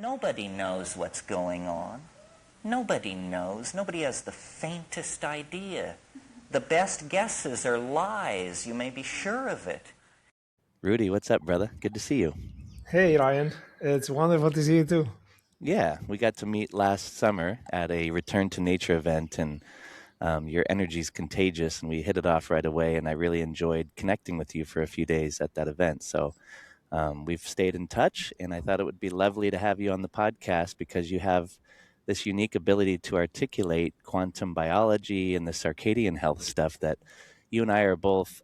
Nobody knows what's going on. Nobody knows. Nobody has the faintest idea. The best guesses are lies. You may be sure of it. Roudy, what's up, brother? Good to see you. Hey, Ryan. It's wonderful to see you too. Yeah, we got to meet last summer at a Return to Nature event, and your energy's contagious, and we hit it off right away, and I really enjoyed connecting with you for a few days at that event. So we've stayed in touch, and I thought it would be lovely to have you on the podcast because you have this unique ability to articulate quantum biology and the circadian health stuff that you and I are both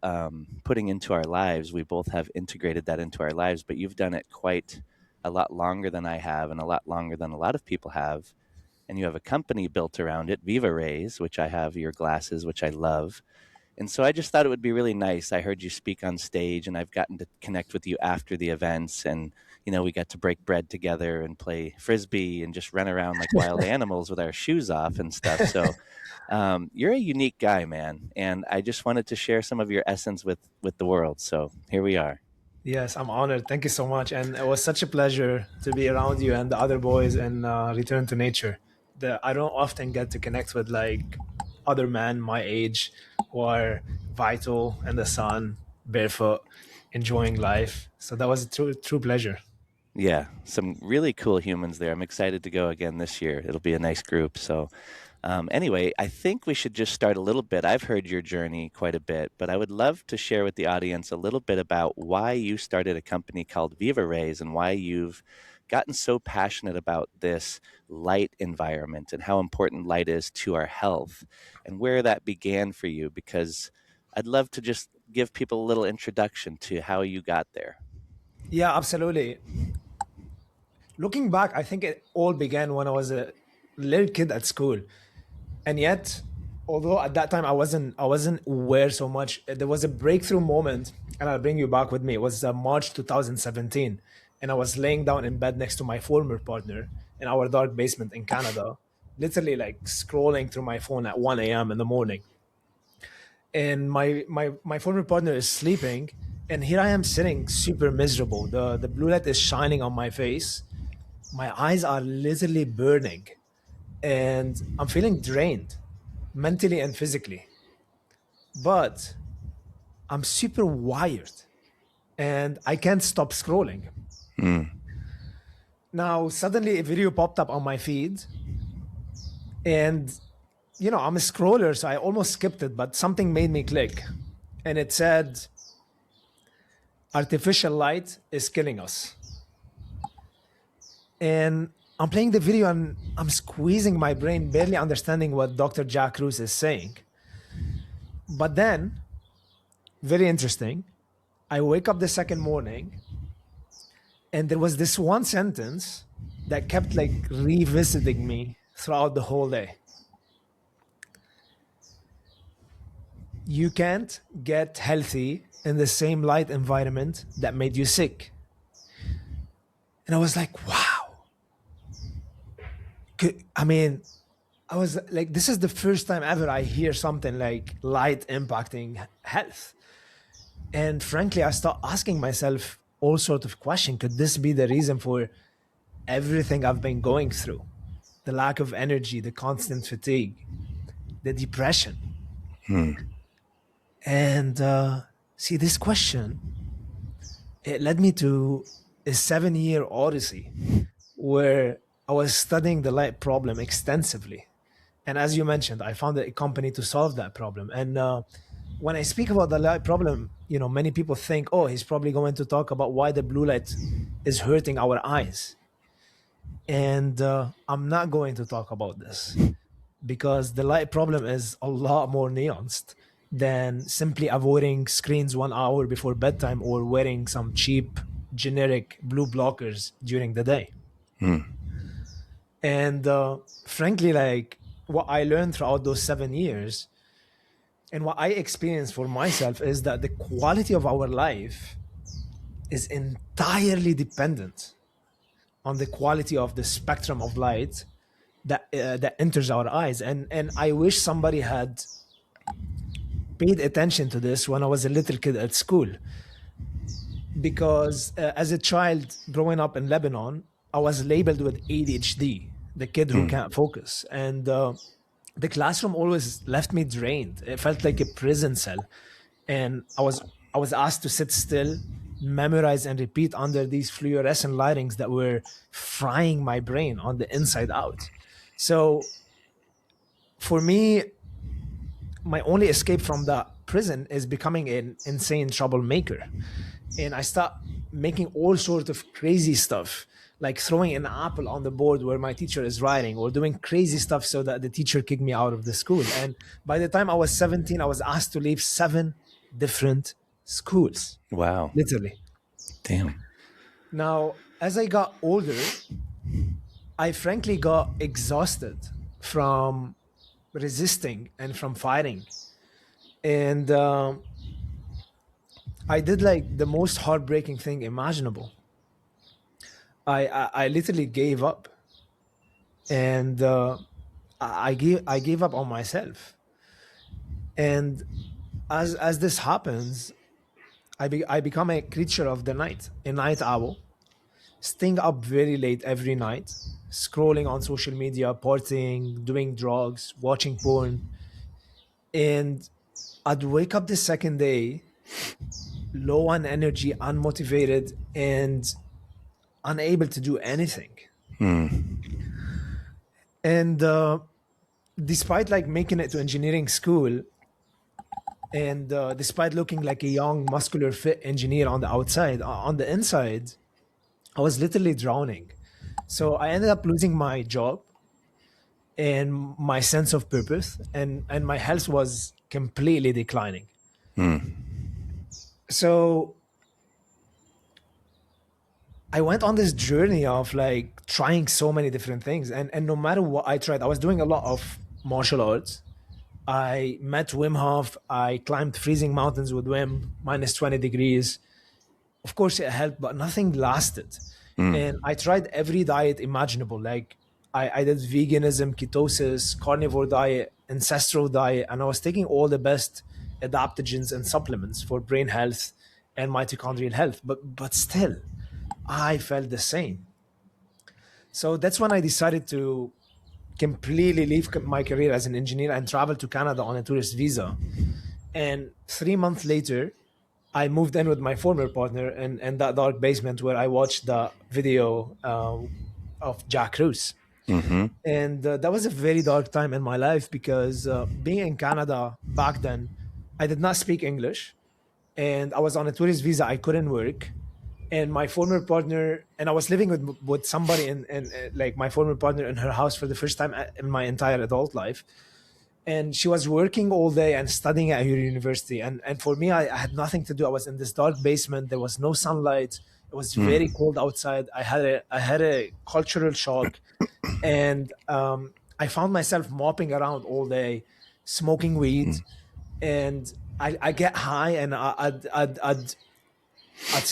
putting into our lives. We both have integrated that into our lives, but you've done it quite a lot longer than I have and a lot longer than a lot of people have. And you have a company built around it, VivaRays, which I have your glasses, which I love. And so I just thought it would be really nice. I heard you speak on stage, and I've gotten to connect with you after the events. And, you know, we got to break bread together and play Frisbee and just run around like wild animals with our shoes off and stuff. So you're a unique guy, man. And I just wanted to share some of your essence with the world. So here we are. Yes, I'm honored. Thank you so much. And it was such a pleasure to be around you and the other boys and Return to Nature. I don't often get to connect with like other men my age who are vital in the sun, barefoot, enjoying life. So that was a true pleasure. Yeah, some really cool humans there. I'm excited to go again this year. It'll be a nice group. So anyway, I think we should just start a little bit. I've heard your journey quite a bit, but I would love to share with the audience a little bit about why you started a company called VivaRays and why you've gotten so passionate about this light environment and how important light is to our health and where that began for you, because I'd love to just give people a little introduction to how you got there. Yeah, absolutely. Looking back, I think it all began when I was a little kid at school. And yet, although at that time I wasn't aware so much, there was a breakthrough moment, and I'll bring you back with me. It was March 2017, and I was laying down in bed next to my former partner in our dark basement in Canada, literally like scrolling through my phone at 1 a.m. in the morning. And my former partner is sleeping, and here I am sitting super miserable. The blue light is shining on my face. My eyes are literally burning, and I'm feeling drained mentally and physically. But I'm super wired and I can't stop scrolling. Now, suddenly a video popped up on my feed, and I'm a scroller, so I almost skipped it, but something made me click. And it said, artificial light is killing us. And I'm playing the video and I'm squeezing my brain, barely understanding what Dr. Jack Cruz is saying. But then, very interesting, I wake up the second morning and there was this one sentence that kept like revisiting me throughout the whole day. You can't get healthy in the same light environment that made you sick. And I was like, wow. I mean, I was like, this is the first time ever I hear something like light impacting health. And frankly, I start asking myself all sorts of questions. Could this be the reason for everything I've been going through? The lack of energy, the constant fatigue, the depression. And see, this question, it led me to a 7-year odyssey where I was studying the light problem extensively. And as you mentioned, I founded a company to solve that problem. And when I speak about the light problem, many people think, oh, he's probably going to talk about why the blue light is hurting our eyes. And I'm not going to talk about this because the light problem is a lot more nuanced than simply avoiding screens 1 hour before bedtime or wearing some cheap generic blue blockers during the day. And frankly, like what I learned throughout those 7 years and what I experienced for myself is that the quality of our life is entirely dependent on the quality of the spectrum of light that enters our eyes. And I wish somebody had paid attention to this when I was a little kid at school. Because as a child growing up in Lebanon, I was labeled with ADHD, the kid who can't focus. And the classroom always left me drained. It felt like a prison cell. And I was asked to sit still, memorize and repeat under these fluorescent lightings that were frying my brain on the inside out. So for me, my only escape from the prison is becoming an insane troublemaker. And I start making all sorts of crazy stuff, like throwing an apple on the board where my teacher is writing, or doing crazy stuff so that the teacher kicked me out of the school. And by the time I was 17, I was asked to leave 7 different schools, Wow. literally. Damn. Now, as I got older, I frankly got exhausted from resisting and from fighting. And I did like the most heartbreaking thing imaginable. I literally gave up, and I gave up on myself. And as this happens, I become a creature of the night, a night owl, staying up very late every night, scrolling on social media, partying, doing drugs, watching porn. And I'd wake up the second day low on energy, unmotivated, and unable to do anything. And despite like making it to engineering school, and despite looking like a young, muscular, fit engineer on the outside, on the inside, I was literally drowning. So I ended up losing my job and my sense of purpose, and my health was completely declining. So I went on this journey of like trying so many different things, and no matter what I tried, I was doing a lot of martial arts. I met Wim Hof. I climbed freezing mountains with Wim, minus 20 degrees. Of course, it helped, but nothing lasted. And I tried every diet imaginable. Like I did veganism, ketosis, carnivore diet, ancestral diet, and I was taking all the best adaptogens and supplements for brain health and mitochondrial health. But still, I felt the same. So that's when I decided to completely leave my career as an engineer and travel to Canada on a tourist visa. And 3 months later, I moved in with my former partner in that dark basement where I watched the video of Jack Cruz. And that was a very dark time in my life because being in Canada back then, I did not speak English and I was on a tourist visa. I couldn't work. And my former partner, and I was living with somebody in like my former partner in her house for the first time in my entire adult life. And she was working all day and studying at her university. And for me, I had nothing to do. I was in this dark basement. There was no sunlight. It was very cold outside. I had a cultural shock. And I found myself mopping around all day, smoking weed. And I get high and I'd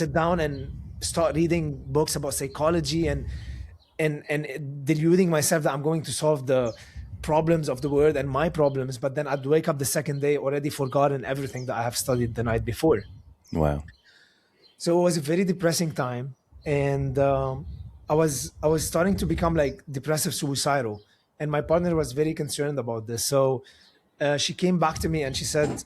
sit down and start reading books about psychology and deluding myself that I'm going to solve the problems of the world and my problems. But then I'd wake up the second day already forgotten everything that I have studied the night before. Wow. So it was a very depressing time. And I was starting to become like depressive suicidal. And my partner was very concerned about this. So she came back to me and she said,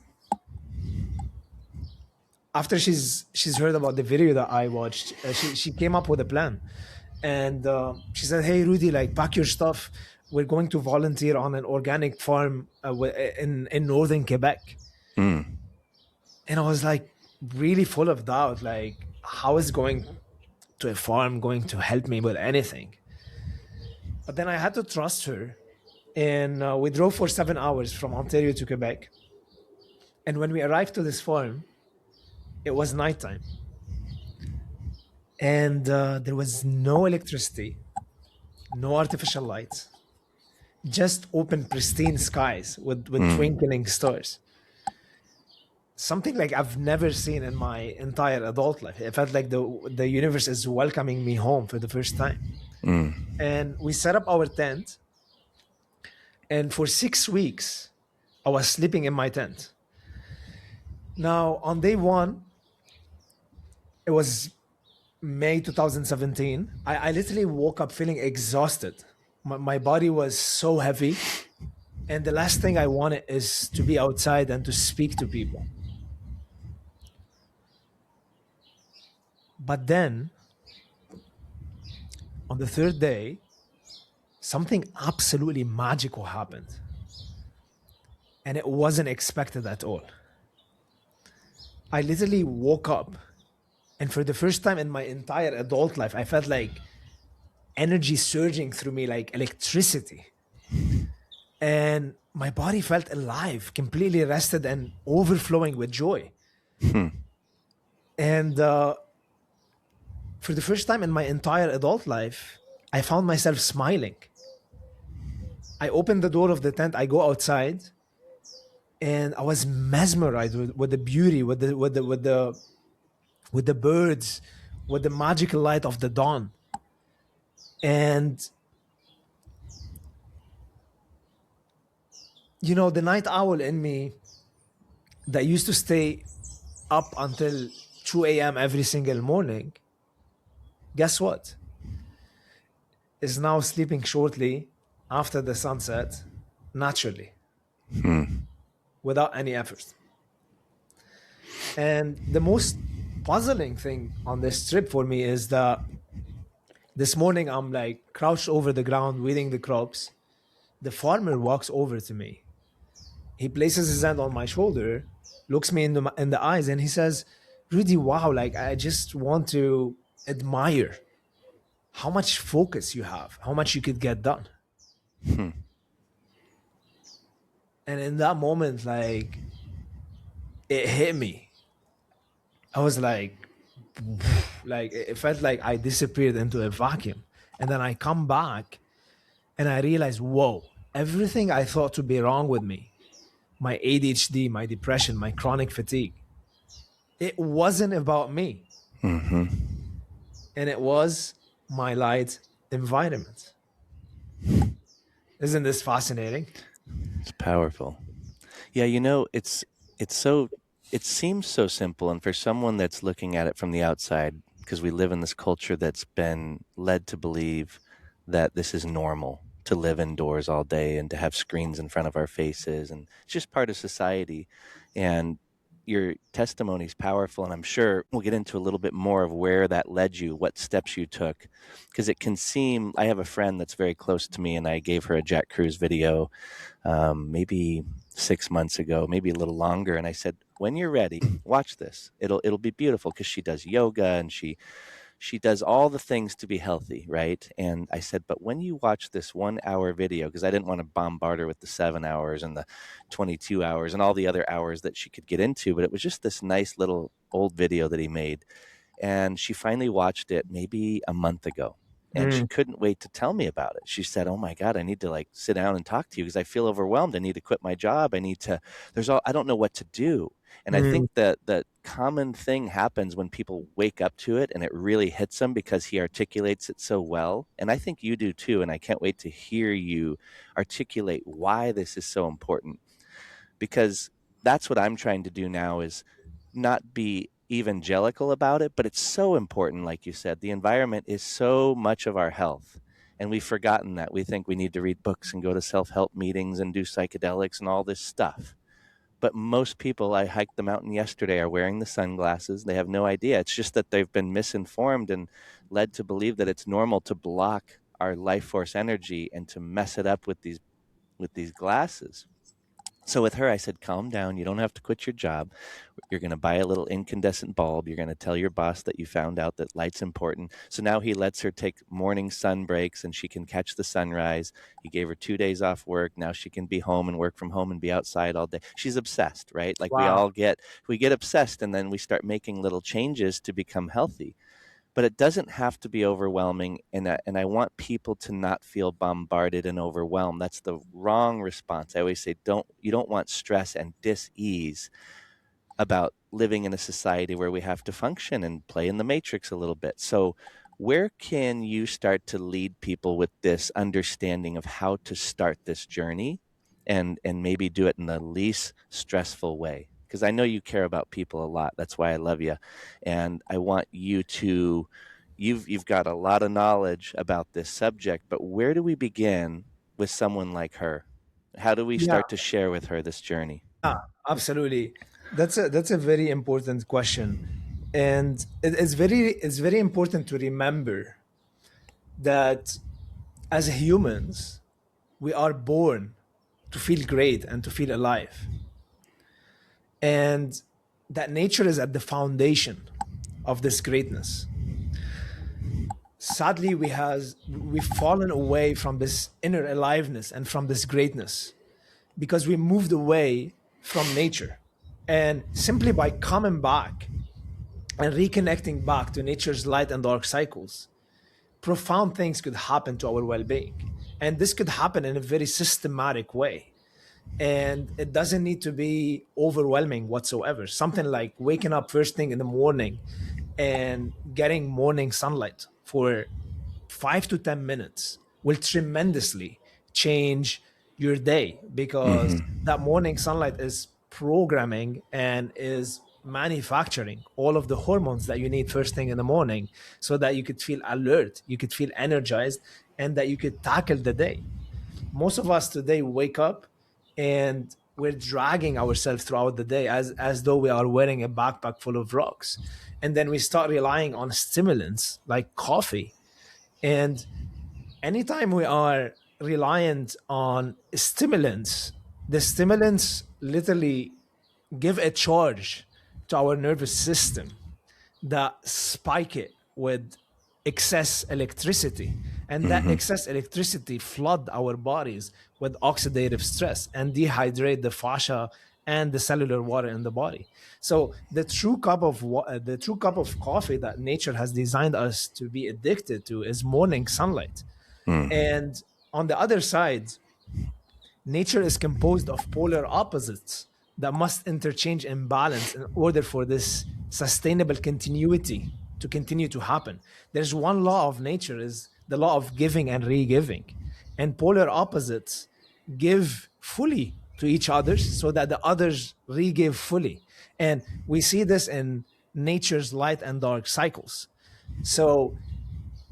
after she's heard about the video that I watched, she came up with a plan. And she said, hey, Roudy, like pack your stuff. We're going to volunteer on an organic farm in northern Quebec. And I was like really full of doubt. Like, how is going to a farm going to help me with anything? But then I had to trust her. And we drove for 7 hours from Ontario to Quebec. And when we arrived to this farm, it was nighttime. And there was no electricity, no artificial lights, just open, pristine skies with twinkling stars. Something like I've never seen in my entire adult life. It felt like the universe is welcoming me home for the first time. And we set up our tent. And for 6 weeks, I was sleeping in my tent. Now, on day one, it was May 2017. I literally woke up feeling exhausted. My body was so heavy. And the last thing I wanted is to be outside and to speak to people. But then on the third day, something absolutely magical happened. And it wasn't expected at all. I literally woke up, and for the first time in my entire adult life, I felt like energy surging through me like electricity. And my body felt alive, completely rested and overflowing with joy. And for the first time in my entire adult life, I found myself smiling. I opened the door of the tent, I go outside, and I was mesmerized with the beauty, with the birds, with the magical light of the dawn. And you know, the night owl in me that used to stay up until 2 a.m. every single morning, guess what? Is now sleeping shortly after the sunset, naturally, without any effort. And the most puzzling thing on this trip for me is that this morning I'm like crouched over the ground weeding the crops. The farmer walks over to me. He places his hand on my shoulder, looks me in the eyes, and he says, "Rudy, wow, like I just want to admire how much focus you have, how much you could get done." And in that moment, like, it hit me. I was like it felt like I disappeared into a vacuum. And then I come back and I realize, whoa, everything I thought to be wrong with me, my ADHD, my depression, my chronic fatigue, it wasn't about me. And it was my light environment. Isn't this fascinating? It's powerful. Yeah, you know, it's so it seems so simple, and for someone that's looking at it from the outside, because we live in this culture that's been led to believe that this is normal to live indoors all day and to have screens in front of our faces, and it's just part of society. And your testimony is powerful, and I'm sure we'll get into a little bit more of where that led you, what steps you took, because it can seem. I have a friend that's very close to me, and I gave her a Jack Cruz video maybe 6 months ago, maybe a little longer. And I said, when you're ready, watch this. It'll be beautiful, because she does yoga and she does all the things to be healthy, right? And I said, but when you watch this 1 hour video, because I didn't want to bombard her with the 7 hours and the 22 hours and all the other hours that she could get into, but it was just this nice little old video that he made. And she finally watched it maybe a month ago. And she couldn't wait to tell me about it. She said, "Oh my God, I need to like sit down and talk to you, because I feel overwhelmed. I need to quit my job. I don't know what to do." And I think that the common thing happens when people wake up to it and it really hits them, because he articulates it so well. And I think you do too. And I can't wait to hear you articulate why this is so important, because that's what I'm trying to do now, is not be evangelical about it, but it's so important. Like you said, the environment is so much of our health, and we've forgotten that. We think we need to read books and go to self-help meetings and do psychedelics and all this stuff. But most people, I hiked the mountain yesterday, are wearing the sunglasses. They have no idea. It's just that they've been misinformed and led to believe that it's normal to block our life force energy and to mess it up with these glasses. So with her, I said, calm down. You don't have to quit your job. You're going to buy a little incandescent bulb. You're going to tell your boss that you found out that light's important. So now he lets her take morning sun breaks and she can catch the sunrise. He gave her 2 days off work. Now she can be home and work from home and be outside all day. She's obsessed, right? Like Wow. we get obsessed, and then we start making little changes to become healthy. But it doesn't have to be overwhelming, and I want people to not feel bombarded and overwhelmed. That's the wrong response. I always say, you don't want stress and dis-ease about living in a society where we have to function and play in the matrix a little bit. So where can you start to lead people with this understanding of how to start this journey, and maybe do it in the least stressful way? because I know you care about people a lot. That's why I love you. And I want you to, you've got a lot of knowledge about this subject, but where do we begin with someone like her? How do we Yeah, start to share with her this journey? absolutely. That's a very important question, and it's very important to remember that as humans we are born to feel great and to feel alive, and that nature is at the foundation of this greatness. Sadly, we've fallen away from this inner aliveness and from this greatness because we moved away from nature. And simply by coming back and reconnecting back to nature's light and dark cycles, profound things could happen to our well-being. And this could happen in a very systematic way. And it doesn't need to be overwhelming whatsoever. Something like waking up first thing in the morning and getting morning sunlight for 5 to 10 minutes will tremendously change your day, because that morning sunlight is programming and is manufacturing all of the hormones that you need first thing in the morning so that you could feel alert, you could feel energized, and that you could tackle the day. Most of us today wake up and we're dragging ourselves throughout the day as though we are wearing a backpack full of rocks. And then we start relying on stimulants like coffee. And anytime we are reliant on stimulants, the stimulants literally give a charge to our nervous system that spike it with excess electricity, and that excess electricity flood our bodies with oxidative stress and dehydrate the fascia and the cellular water in the body. So the true cup of coffee that nature has designed us to be addicted to is morning sunlight. And on the other side, nature is composed of polar opposites that must interchange in balance in order for this sustainable continuity to continue to happen. There's one law of nature, is the law of giving and re-giving. And polar opposites give fully to each other so that the others re-give fully. And we see this in nature's light and dark cycles. So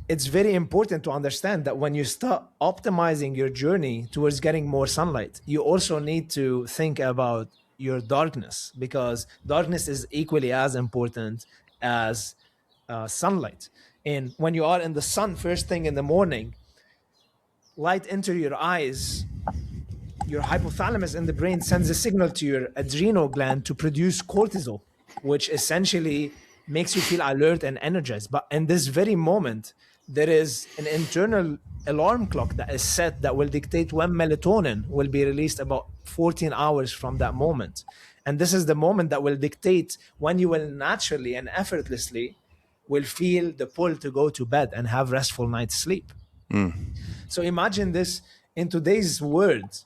it's very important to understand that when you start optimizing your journey towards getting more sunlight, you also need to think about your darkness, because darkness is equally as important as sunlight. And when you are in the sun first thing in the morning, light enter your eyes, your hypothalamus in the brain sends a signal to your adrenal gland to produce cortisol, which essentially makes you feel alert and energized. But in this very moment, there is an internal alarm clock that is set that will dictate when melatonin will be released about 14 hours from that moment. And this is the moment that will dictate when you will naturally and effortlessly will feel the pull to go to bed and have restful night's sleep. So imagine this in today's world.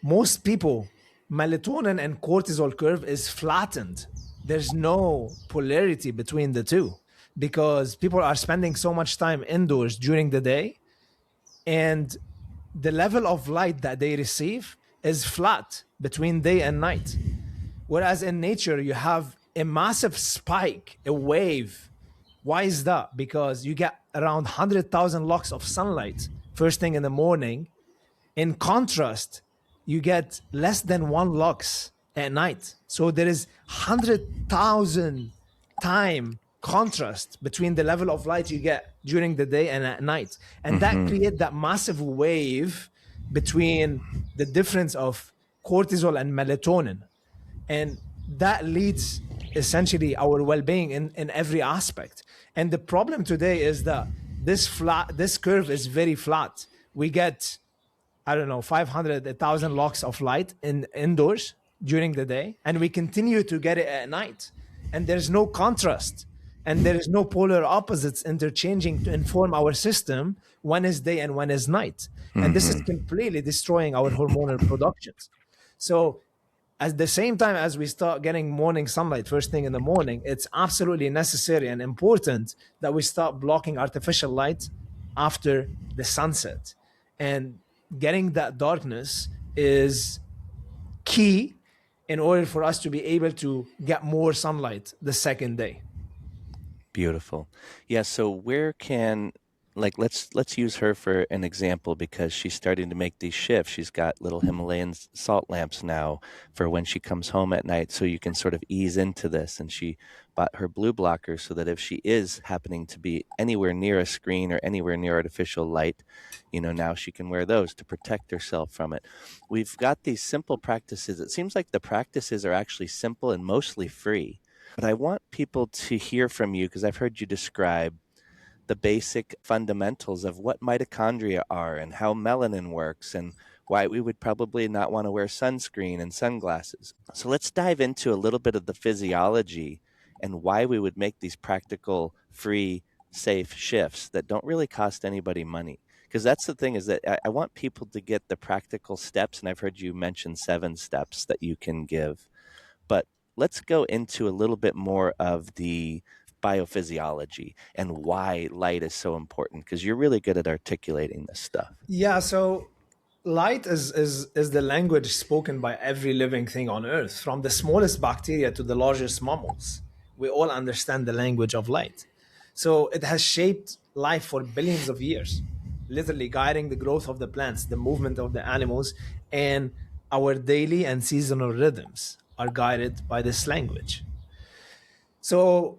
Most people, melatonin and cortisol curve is flattened. There's no polarity between the two because people are spending so much time indoors during the day, and the level of light that they receive is flat between day and night. Whereas in nature, you have a massive spike, a wave. Why is that? Because you get around 100,000 lux of sunlight first thing in the morning. In contrast, you get less than 1 lux at night. So there is 100,000 time contrast between the level of light you get during the day and at night. And that creates that massive wave between the difference of cortisol and melatonin. And that leads essentially our well-being in every aspect. And the problem today is that this curve is very flat. We get, I don't know, 500, 1,000 lux of light indoors during the day, and we continue to get it at night. And there's no contrast, and there is no polar opposites interchanging to inform our system when is day and when is night. And this is completely destroying our hormonal productions. So at the same time as we start getting morning sunlight first thing in the morning, it's absolutely necessary and important that we start blocking artificial light after the sunset. And getting that darkness is key in order for us to be able to get more sunlight the second day. Beautiful. Yeah, so where can like let's use her for an example because she's starting to make these shifts. She's got little Himalayan salt lamps now for when she comes home at night so you can sort of ease into this, and she bought her blue blocker so that if she is happening to be anywhere near a screen or anywhere near artificial light, now she can wear those to protect herself from it. We've got these simple practices. It seems like the practices are actually simple and mostly free. But I want people to hear from you because I've heard you describe the basic fundamentals of what mitochondria are and how melanin works and why we would probably not want to wear sunscreen and sunglasses. So let's dive into a little bit of the physiology and why we would make these practical, free, safe shifts that don't really cost anybody money. Because that's the thing is that I want people to get the practical steps, and I've heard you mention 7 steps that you can give. But let's go into a little bit more of the biophysiology and why light is so important, because you're really good at articulating this stuff. Yeah, so light is the language spoken by every living thing on earth, from the smallest bacteria to the largest mammals. We all understand the language of light. So it has shaped life for billions of years, literally guiding the growth of the plants, the movement of the animals, and our daily and seasonal rhythms are guided by this language. So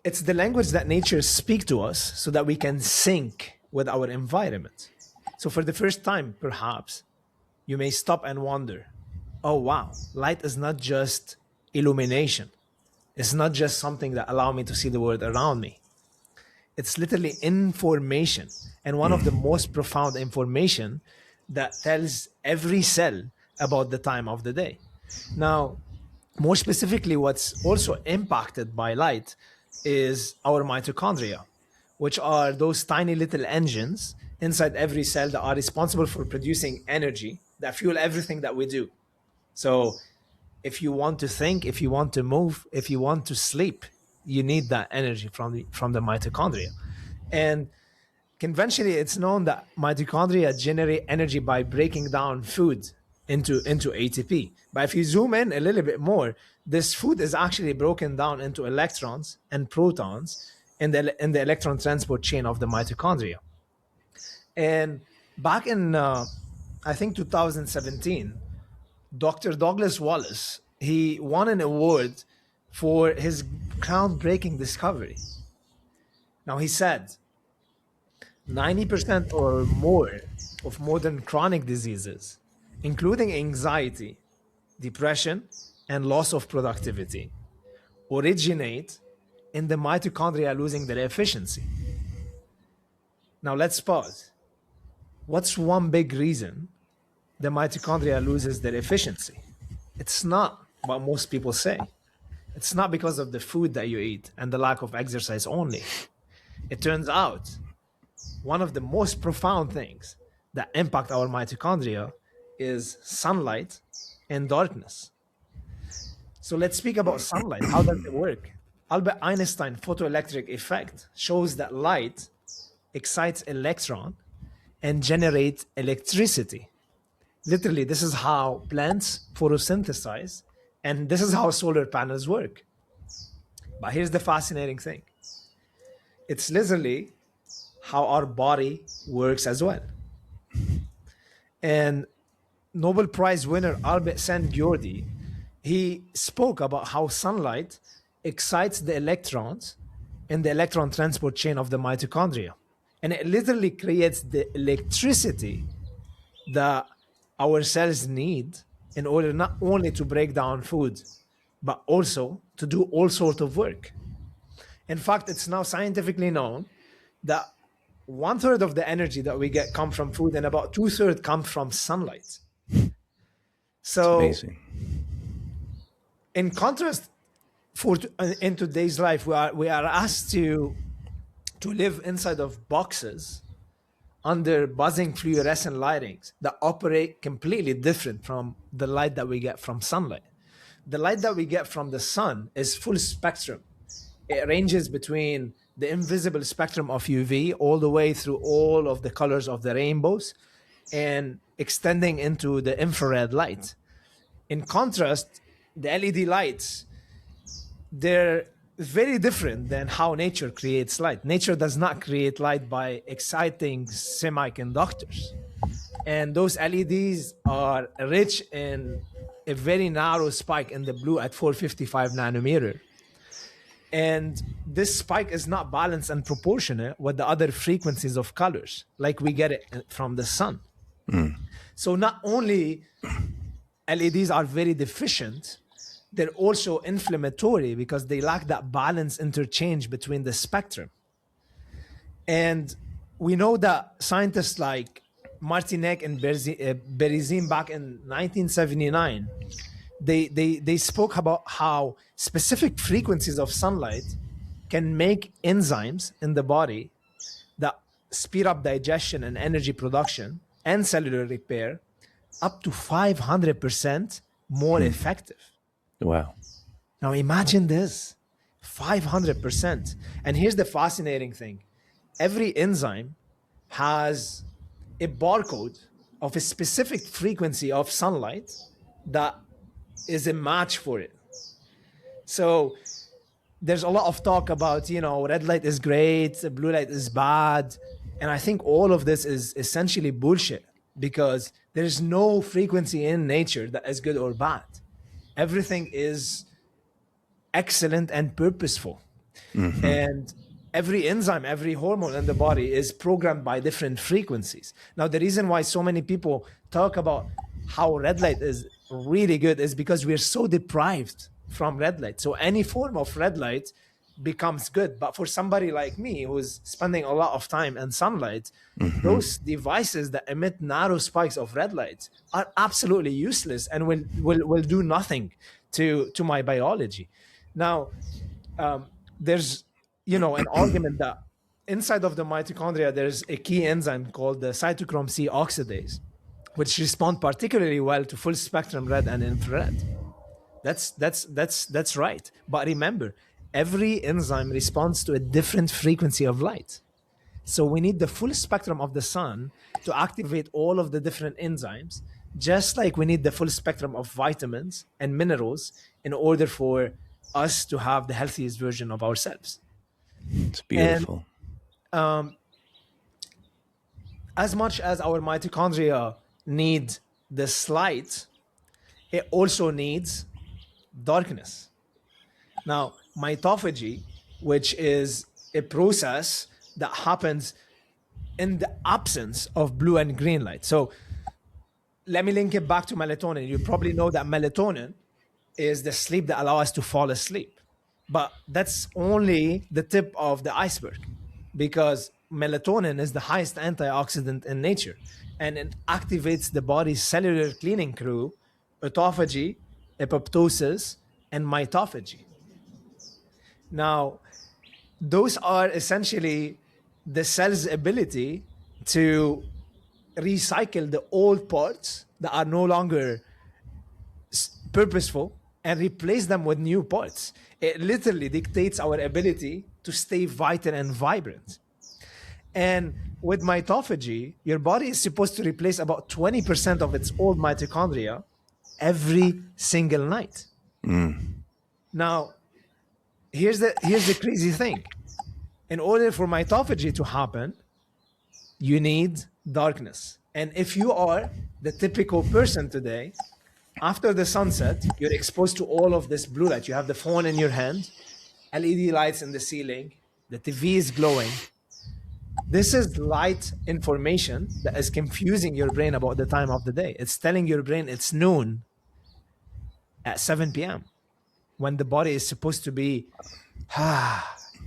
it's the language that nature speaks to us so that we can sync with our environment. So for the first time, perhaps, you may stop and wonder, oh wow, light is not just illumination. It's not just something that allows me to see the world around me. It's literally information, and one of the most profound information that tells every cell about the time of the day. Now, more specifically, what's also impacted by light is our mitochondria, which are those tiny little engines inside every cell that are responsible for producing energy that fuel everything that we do. So if you want to think, if you want to move, if you want to sleep, you need that energy from the mitochondria. And conventionally, it's known that mitochondria generate energy by breaking down food into ATP. But if you zoom in a little bit more, this food is actually broken down into electrons and protons in the electron transport chain of the mitochondria. And back in, I think 2017, Dr. Douglas Wallace, he won an award for his groundbreaking discovery. Now, he said 90% or more of modern chronic diseases, including anxiety, depression, and loss of productivity, originate in the mitochondria losing their efficiency. Now, let's pause. What's one big reason the mitochondria loses their efficiency? It's not what most people say. It's not because of the food that you eat and the lack of exercise only. It turns out one of the most profound things that impact our mitochondria is sunlight and darkness. So let's speak about sunlight. How does it work? Albert Einstein photoelectric effect shows that light excites electron and generates electricity. Literally, this is how plants photosynthesize, and this is how solar panels work. But here's the fascinating thing. It's literally how our body works as well. And Nobel Prize winner Albert Szent-Györgyi, he spoke about how sunlight excites the electrons in the electron transport chain of the mitochondria. And it literally creates the electricity that our cells need in order not only to break down food, but also to do all sorts of work. In fact, it's now scientifically known that 1/3 of the energy that we get come from food, and about 2/3 come from sunlight. So, Amazing. in contrast, in today's life, we are asked to live inside of boxes under buzzing fluorescent lightings that operate completely different from the light that we get from sunlight. The light that we get from the sun is full spectrum. It ranges between the invisible spectrum of UV all the way through all of the colors of the rainbows and extending into the infrared light. In contrast, the LED lights, they're very different than how nature creates light. Nature does not create light by exciting semiconductors. And those LEDs are rich in a very narrow spike in the blue at 455 nanometer. And this spike is not balanced and proportionate with the other frequencies of colors, like we get it from the sun. So not only LEDs are very deficient, they're also inflammatory because they lack that balance interchange between the spectrum. And we know that scientists like Martinek and Berezin back in 1979, they spoke about how specific frequencies of sunlight can make enzymes in the body that speed up digestion and energy production and cellular repair up to 500% more effective. Wow. Now imagine this, 500%. And here's the fascinating thing. Every enzyme has a barcode of a specific frequency of sunlight that is a match for it. So there's a lot of talk about, red light is great, blue light is bad. And I think all of this is essentially bullshit because there's no frequency in nature that is good or bad. Everything is excellent and purposeful. And every enzyme, every hormone in the body is programmed by different frequencies. Now, the reason why so many people talk about how red light is really good is because we're so deprived from red light. So any form of red light becomes good. But for somebody like me who's spending a lot of time in sunlight, those devices that emit narrow spikes of red light are absolutely useless and will do nothing to my biology. Now, there's an argument that inside of the mitochondria there's a key enzyme called the cytochrome C oxidase, which respond particularly well to full spectrum red and infrared. That's right. But remember, every enzyme responds to a different frequency of light. So we need the full spectrum of the sun to activate all of the different enzymes, just like we need the full spectrum of vitamins and minerals in order for us to have the healthiest version of ourselves. It's beautiful. And, as much as our mitochondria need this light, it also needs darkness. Now, mitophagy, which is a process that happens in the absence of blue and green light. So let me link it back to melatonin. You probably know that melatonin is the sleep that allows us to fall asleep. But that's only the tip of the iceberg because melatonin is the highest antioxidant in nature and it activates the body's cellular cleaning crew, autophagy, apoptosis, and mitophagy. Now, those are essentially the cell's ability to recycle the old parts that are no longer purposeful and replace them with new parts. It literally dictates our ability to stay vital and vibrant. And with mitophagy, your body is supposed to replace about 20% of its old mitochondria every single night. Now, here's the crazy thing. In order for mitophagy to happen, you need darkness. And if you are the typical person today, after the sunset, you're exposed to all of this blue light. You have the phone in your hand, LED lights in the ceiling, the TV is glowing. This is light information that is confusing your brain about the time of the day. It's telling your brain it's noon at 7 p.m. when the body is supposed to be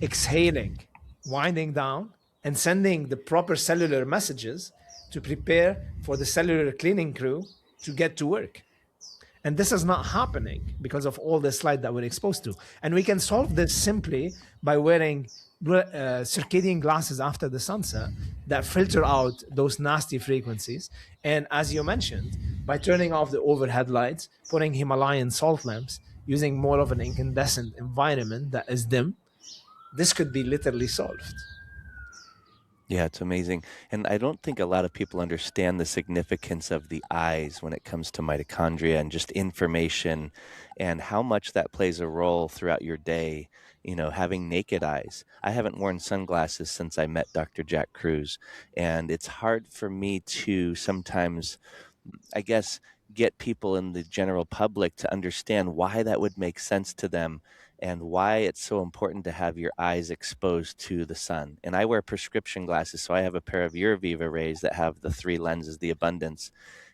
exhaling, winding down, and sending the proper cellular messages to prepare for the cellular cleaning crew to get to work. And this is not happening because of all this light that we're exposed to. And we can solve this simply by wearing circadian glasses after the sunset that filter out those nasty frequencies. And as you mentioned, by turning off the overhead lights, putting Himalayan salt lamps, using more of an incandescent environment that is dim, this could be literally solved. Yeah, it's amazing. And I don't think a lot of people understand the significance of the eyes when it comes to mitochondria and just information and how much that plays a role throughout your day, having naked eyes. I haven't worn sunglasses since I met Dr. Jack Cruz, and it's hard for me to sometimes, I guess, get people in the general public to understand why that would make sense to them and why it's so important to have your eyes exposed to the sun. And I wear prescription glasses, so I have a pair of your VivaRays that have the three lenses, the abundance.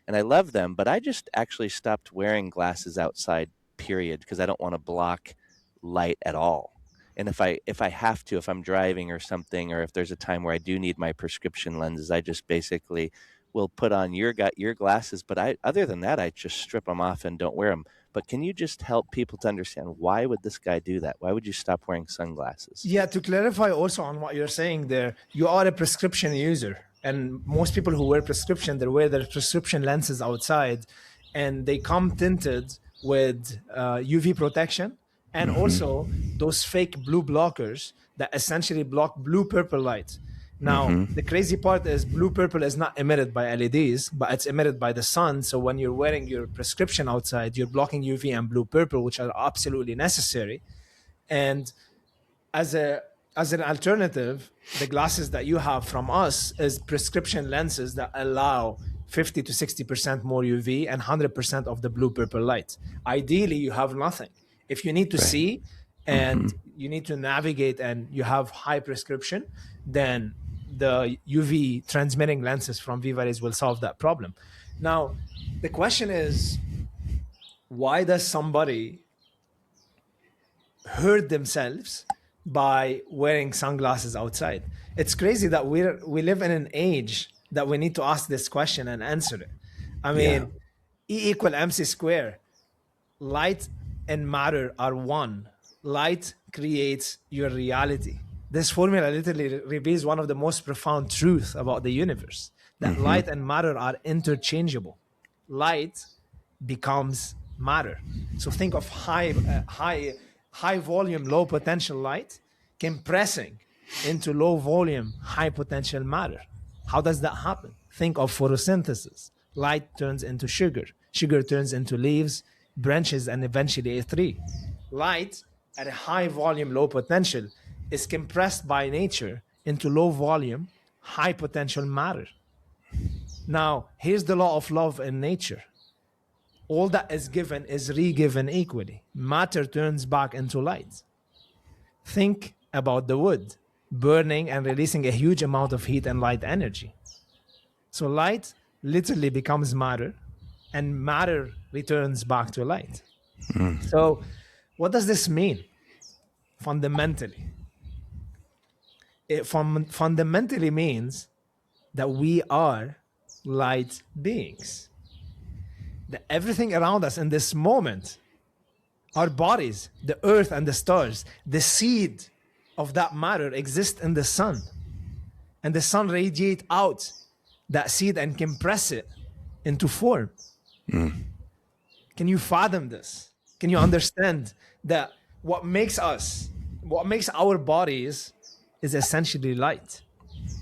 And I love them, but I just actually stopped wearing glasses outside, period, because I don't want to block light at all. And if I have to, if I'm driving or something, or if there's a time where I do need my prescription lenses, I just basically will put on your glasses. But other than that, I just strip them off and don't wear them. But can you just help people to understand why would this guy do that? Why would you stop wearing sunglasses? Yeah, to clarify also on what you're saying there, you are a prescription user. And most people who wear prescription, they wear their prescription lenses outside and they come tinted with UV protection and also those fake blue blockers that essentially block blue-purple light. Now, the crazy part is blue-purple is not emitted by LEDs, but it's emitted by the sun. So when you're wearing your prescription outside, you're blocking UV and blue-purple, which are absolutely necessary. And as an alternative, the glasses that you have from us is prescription lenses that allow 50 to 60% more UV and 100% of the blue-purple light. Ideally, you have nothing. If you need to see and you need to navigate and you have high prescription, then the UV transmitting lenses from VivaRays will solve that problem. Now, the question is, why does somebody hurt themselves by wearing sunglasses outside? It's crazy that we live in an age that we need to ask this question and answer it. I mean, E equal MC square. Light and matter are one. Light creates your reality. This formula literally reveals one of the most profound truths about the universe, that light and matter are interchangeable. Light becomes matter. So think of high volume, low potential light compressing into low volume, high potential matter. How does that happen? Think of photosynthesis. Light turns into sugar. Sugar turns into leaves, branches, and eventually a tree. Light at a high volume, low potential is compressed by nature into low volume, high potential matter. Now, here's the law of love in nature. All that is given is re-given equally. Matter turns back into light. Think about the wood burning and releasing a huge amount of heat and light energy. So light literally becomes matter, and matter returns back to light. So what does this mean fundamentally? It fundamentally means that we are light beings. That everything around us in this moment, our bodies, the earth and the stars, the seed of that matter exist in the sun. And the sun radiates out that seed and compress it into form. Can you fathom this? Can you understand that what makes our bodies is essentially light?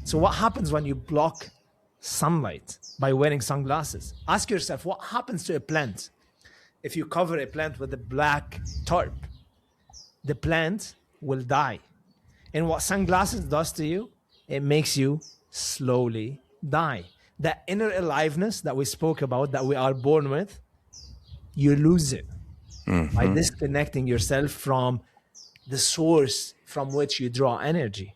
So what happens when you block sunlight by wearing sunglasses? Ask yourself, what happens to a plant if you cover a plant with a black tarp? The plant will die. And what sunglasses does to you, it makes you slowly die. That inner aliveness that we spoke about, that we are born with, you lose it by disconnecting yourself from the source from which you draw energy.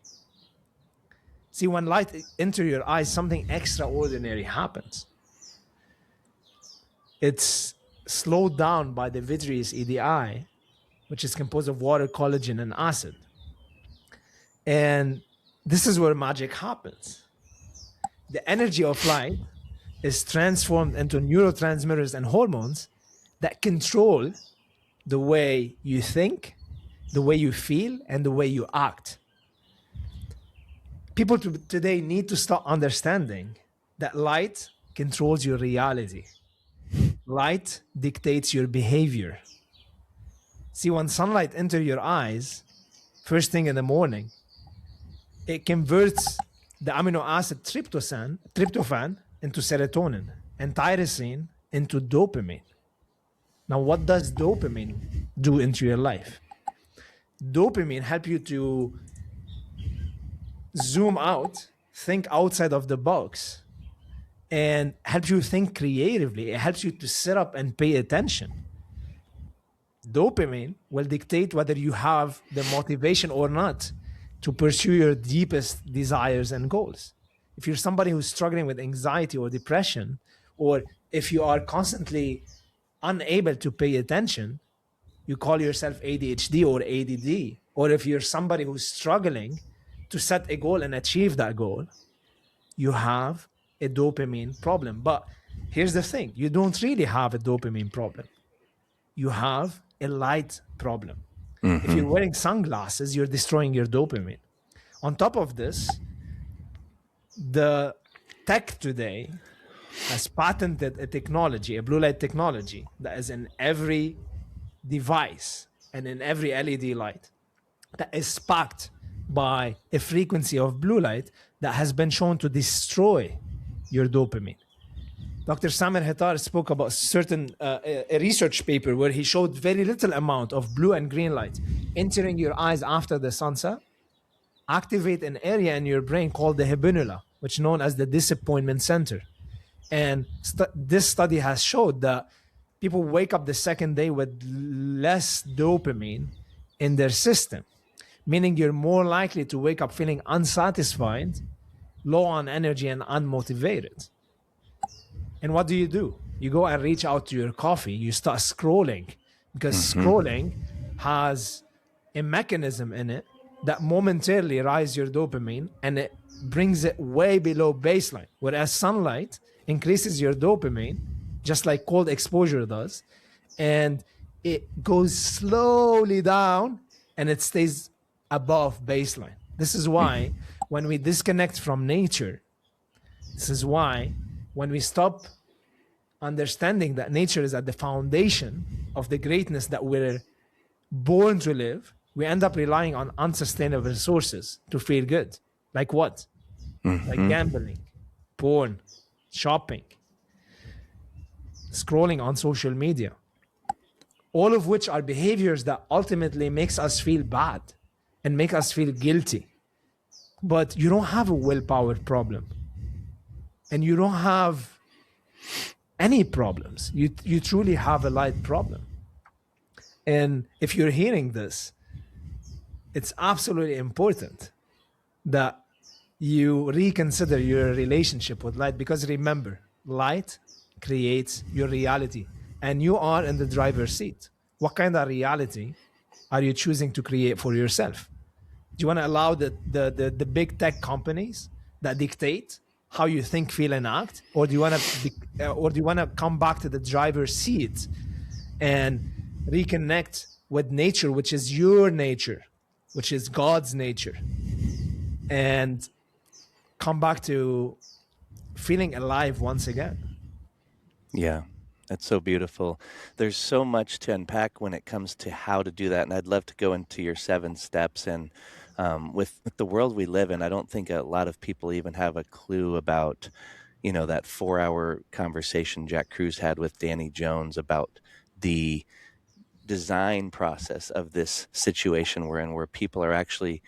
See, when light enters your eyes, something extraordinary happens. It's slowed down by the vitreous EDI, which is composed of water, collagen, and acid. And this is where magic happens. The energy of light is transformed into neurotransmitters and hormones that control the way you think, the way you feel, and the way you act. People today need to start understanding that light controls your reality. Light dictates your behavior. See, when sunlight enters your eyes, first thing in the morning, it converts the amino acid tryptophan into serotonin, and tyrosine into dopamine. Now, what does dopamine do into your life? Dopamine help you to zoom out, think outside of the box, and help you think creatively. It helps you to sit up and pay attention. Dopamine will dictate whether you have the motivation or not to pursue your deepest desires and goals. If you're somebody who's struggling with anxiety or depression, or if you are constantly unable to pay attention, you call yourself ADHD or ADD. Or if you're somebody who's struggling to set a goal and achieve that goal, you have a dopamine problem. But here's the thing, you don't really have a dopamine problem. You have a light problem. If you're wearing sunglasses, you're destroying your dopamine. On top of this, the tech today has patented a technology, a blue light technology, that is in every device and in every LED light, that is packed by a frequency of blue light that has been shown to destroy your dopamine. Dr. Samer Hetar spoke about a research paper where he showed very little amount of blue and green light entering your eyes after the sunset activate an area in your brain called the habenula, which is known as the disappointment center. And this study has showed that people wake up the second day with less dopamine in their system, meaning you're more likely to wake up feeling unsatisfied, low on energy, and unmotivated. And what do? You go and reach out to your coffee. You start scrolling because scrolling has a mechanism in it that momentarily raises your dopamine and it brings it way below baseline. Whereas sunlight increases your dopamine, just like cold exposure does, and it goes slowly down and it stays above baseline. This is why when we disconnect from nature, this is why when we stop understanding that nature is at the foundation of the greatness that we're born to live, we end up relying on unsustainable sources to feel good. Like what? Like gambling, porn, shopping, scrolling on social media, all of which are behaviors that ultimately makes us feel bad and make us feel guilty. But you don't have a willpower problem. And you don't have any problems. You truly have a light problem. And if you're hearing this, it's absolutely important that you reconsider your relationship with light, because remember, light creates your reality and you are in the driver's seat. What kind of reality are you choosing to create for yourself? Do you want to allow the big tech companies that dictate how you think, feel, and act, or do you want to come back to the driver's seat and reconnect with nature, which is your nature, which is God's nature, and come back to feeling alive once again? Yeah, that's so beautiful. There's so much to unpack when it comes to how to do that, and I'd love to go into your 7 steps. And with the world we live in, I don't think a lot of people even have a clue about, that 4-hour conversation Jack Cruz had with Danny Jones about the design process of this situation we're in, where people are actually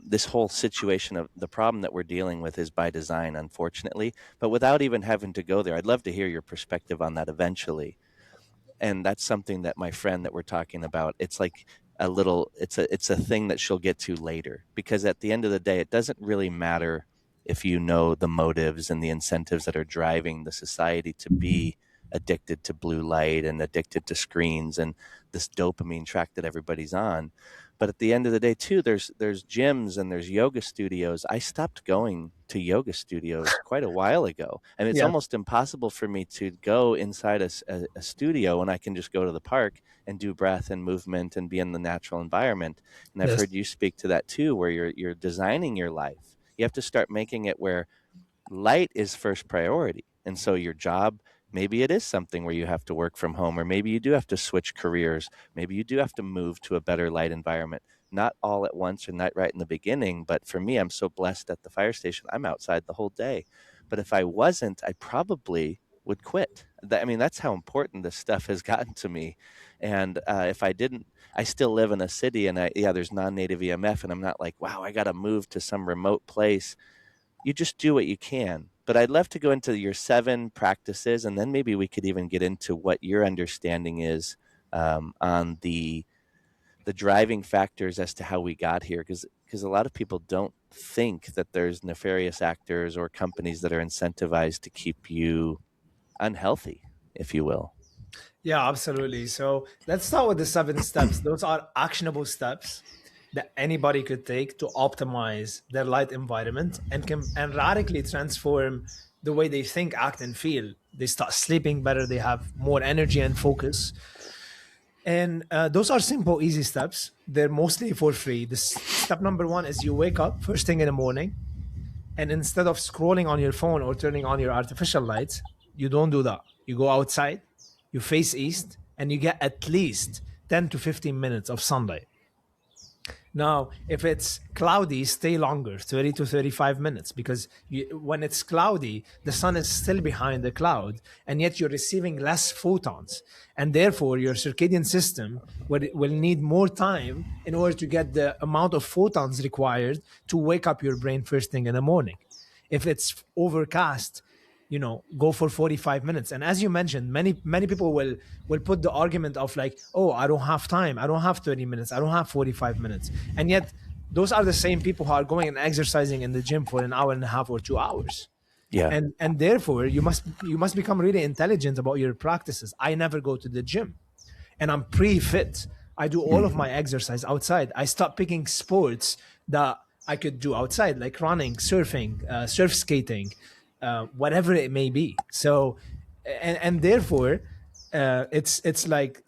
this whole situation of the problem that we're dealing with is by design, unfortunately. But without even having to go there, I'd love to hear your perspective on that eventually. And that's something that my friend that we're talking about, it's like it's a thing that she'll get to later, because at the end of the day, it doesn't really matter if you know the motives and the incentives that are driving the society to be addicted to blue light and addicted to screens and this dopamine track that everybody's on. But at the end of the day, too, there's gyms and there's yoga studios. I stopped going to yoga studios quite a while ago. And it's almost impossible for me to go inside a studio when I can just go to the park and do breath and movement and be in the natural environment. And I've heard you speak to that, too, where you're designing your life. You have to start making it where light is first priority. And so your job, maybe it is something where you have to work from home, or maybe you do have to switch careers. Maybe you do have to move to a better light environment. not all at once or not right in the beginning. But for me, I'm so blessed at the fire station, I'm outside the whole day. But if I wasn't, I probably would quit. I mean, that's how important this stuff has gotten to me. And if I didn't, I still live in a city, and there's non-native EMF, and I'm not like, wow, I got to move to some remote place. You just do what you can. But I'd love to go into your 7 practices, and then maybe we could even get into what your understanding is on the driving factors as to how we got here, because a lot of people don't think that there's nefarious actors or companies that are incentivized to keep you unhealthy, if you will. Yeah, absolutely. So let's start with the 7 steps. Those are actionable steps that anybody could take to optimize their light environment and radically transform the way they think, act, and feel. They start sleeping better. They have more energy and focus. And those are simple, easy steps. They're mostly for free. Step number 1 is you wake up first thing in the morning, and instead of scrolling on your phone or turning on your artificial lights, you don't do that. You go outside, you face east, and you get at least 10 to 15 minutes of sunlight. Now, if it's cloudy, stay longer, 30 to 35 minutes, because when it's cloudy, the sun is still behind the cloud, and yet you're receiving less photons. And therefore, your circadian system will need more time in order to get the amount of photons required to wake up your brain first thing in the morning. If it's overcast, go for 45 minutes. And as you mentioned, many people will put the argument of like, oh, I don't have time. I don't have 30 minutes. I don't have 45 minutes. And yet those are the same people who are going and exercising in the gym for an hour and a half or 2 hours. Yeah. And therefore you must become really intelligent about your practices. I never go to the gym, and I'm pre-fit. I do all of my exercise outside. I start picking sports that I could do outside, like running, surfing, surf skating, whatever it may be. So, and therefore, it's like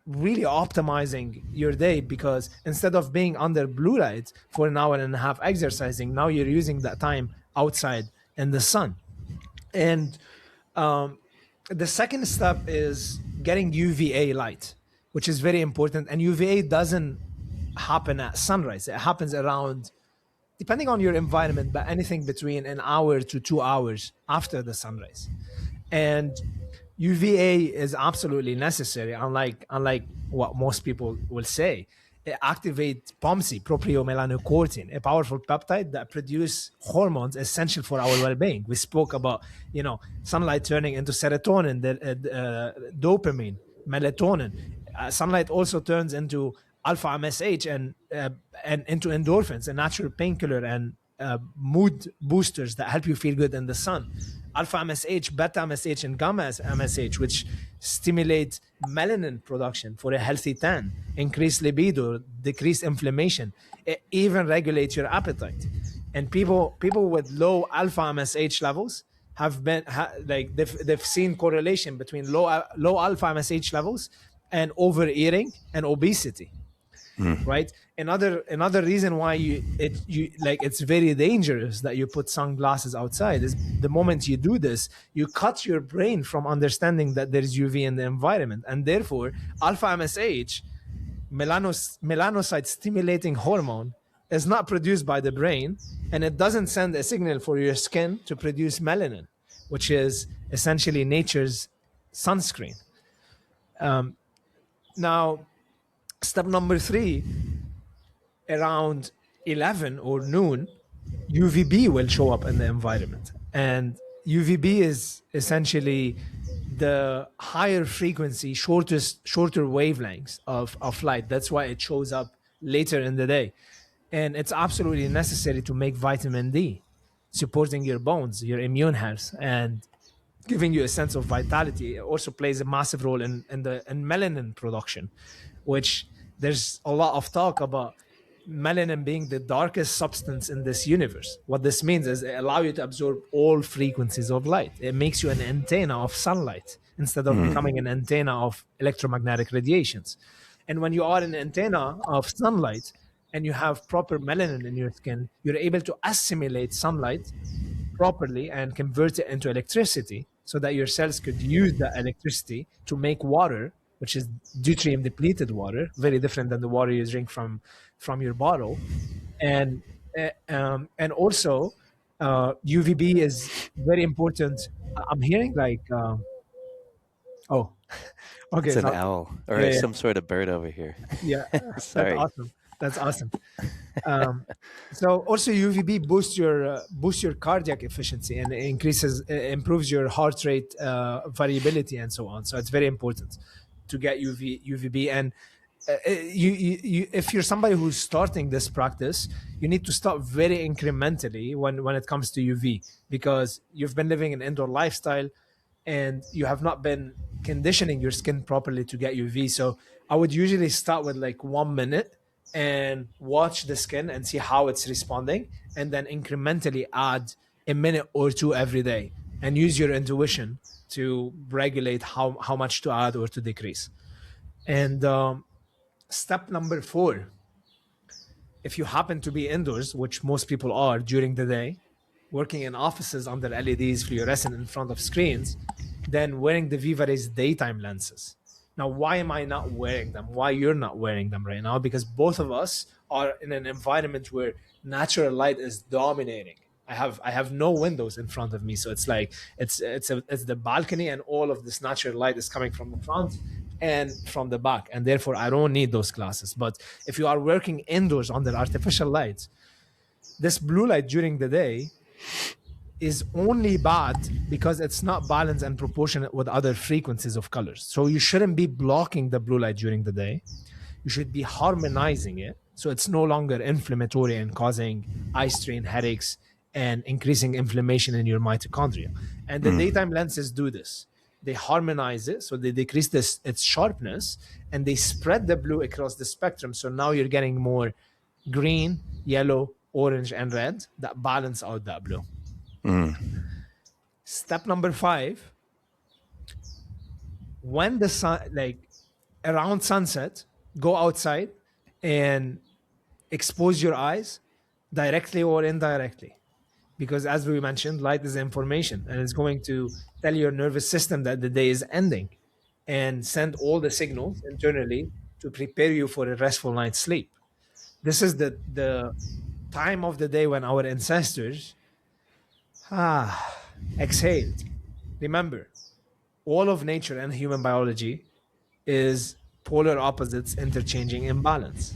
really optimizing your day, because instead of being under blue light for an hour and a half exercising, now you're using that time outside in the sun. And the second step is getting UVA light, which is very important. And UVA doesn't happen at sunrise. It happens around, depending on your environment, but anything between an hour to 2 hours after the sunrise. And UVA is absolutely necessary, unlike what most people will say. It activates POMC, propiomelaanocortin, a powerful peptide that produces hormones essential for our well-being. We spoke about, sunlight turning into serotonin, dopamine, melatonin. Sunlight also turns into alpha MSH and into endorphins, a natural painkiller and mood boosters that help you feel good in the sun. Alpha MSH, beta MSH, and gamma MSH, which stimulate melanin production for a healthy tan, increase libido, decrease inflammation. It even regulates your appetite. And people with low alpha MSH levels they've seen correlation between low alpha MSH levels and overeating and obesity. Right. Another reason why it's very dangerous that you put sunglasses outside is the moment you do this, you cut your brain from understanding that there is UV in the environment, and therefore alpha MSH, melanocyte stimulating hormone, is not produced by the brain, and it doesn't send a signal for your skin to produce melanin, which is essentially nature's sunscreen. Now, step number 3, around 11 or noon, UVB will show up in the environment. And UVB is essentially the higher frequency, shorter wavelengths of light. That's why it shows up later in the day. And it's absolutely necessary to make vitamin D, supporting your bones, your immune health, and giving you a sense of vitality. It also plays a massive role in melanin production, which there's a lot of talk about melanin being the darkest substance in this universe. What this means is it allows you to absorb all frequencies of light. It makes you an antenna of sunlight instead of becoming an antenna of electromagnetic radiations. And when you are an antenna of sunlight and you have proper melanin in your skin, you're able to assimilate sunlight properly and convert it into electricity so that your cells could use that electricity to make water which is deuterium depleted water, very different than the water you drink from your bottle. And also UVB is very important. I'm hearing like oh, okay, It's an so owl or yeah, yeah, some sort of bird over here. yeah. That's Sorry. awesome. That's awesome. Um, so also UVB boosts your cardiac efficiency and improves your heart rate variability and so on. So it's very important to get UVB. And if you're somebody who's starting this practice, you need to start very incrementally when it comes to UV, because you've been living an indoor lifestyle and you have not been conditioning your skin properly to get UV. So I would usually start with like 1 minute and watch the skin and see how it's responding, and then incrementally add a minute or two every day and use your intuition to regulate how much to add or to decrease. And step number 4, if you happen to be indoors, which most people are during the day, working in offices under LEDs, fluorescent in front of screens, then wearing the VivaRays daytime lenses. Now, why am I not wearing them? Why you're not wearing them right now? Because both of us are in an environment where natural light is dominating. I have no windows in front of me, so it's like it's the balcony, and all of this natural light is coming from the front and from the back, and therefore I don't need those glasses. But if you are working indoors under artificial lights, this blue light during the day is only bad because it's not balanced and proportionate with other frequencies of colors. So you shouldn't be blocking the blue light during the day. You should be harmonizing it so it's no longer inflammatory and causing eye strain, headaches, and increasing inflammation in your mitochondria. And the daytime lenses do this. They harmonize it, so they decrease its sharpness, and they spread the blue across the spectrum. So now you're getting more green, yellow, orange, and red that balance out that blue. Step number 5, when the sun, like around sunset, go outside and expose your eyes directly or indirectly. Because as we mentioned, light is information, and it's going to tell your nervous system that the day is ending and send all the signals internally to prepare you for a restful night's sleep. This is the time of the day when our ancestors exhaled. Remember, all of nature and human biology is polar opposites interchanging in balance.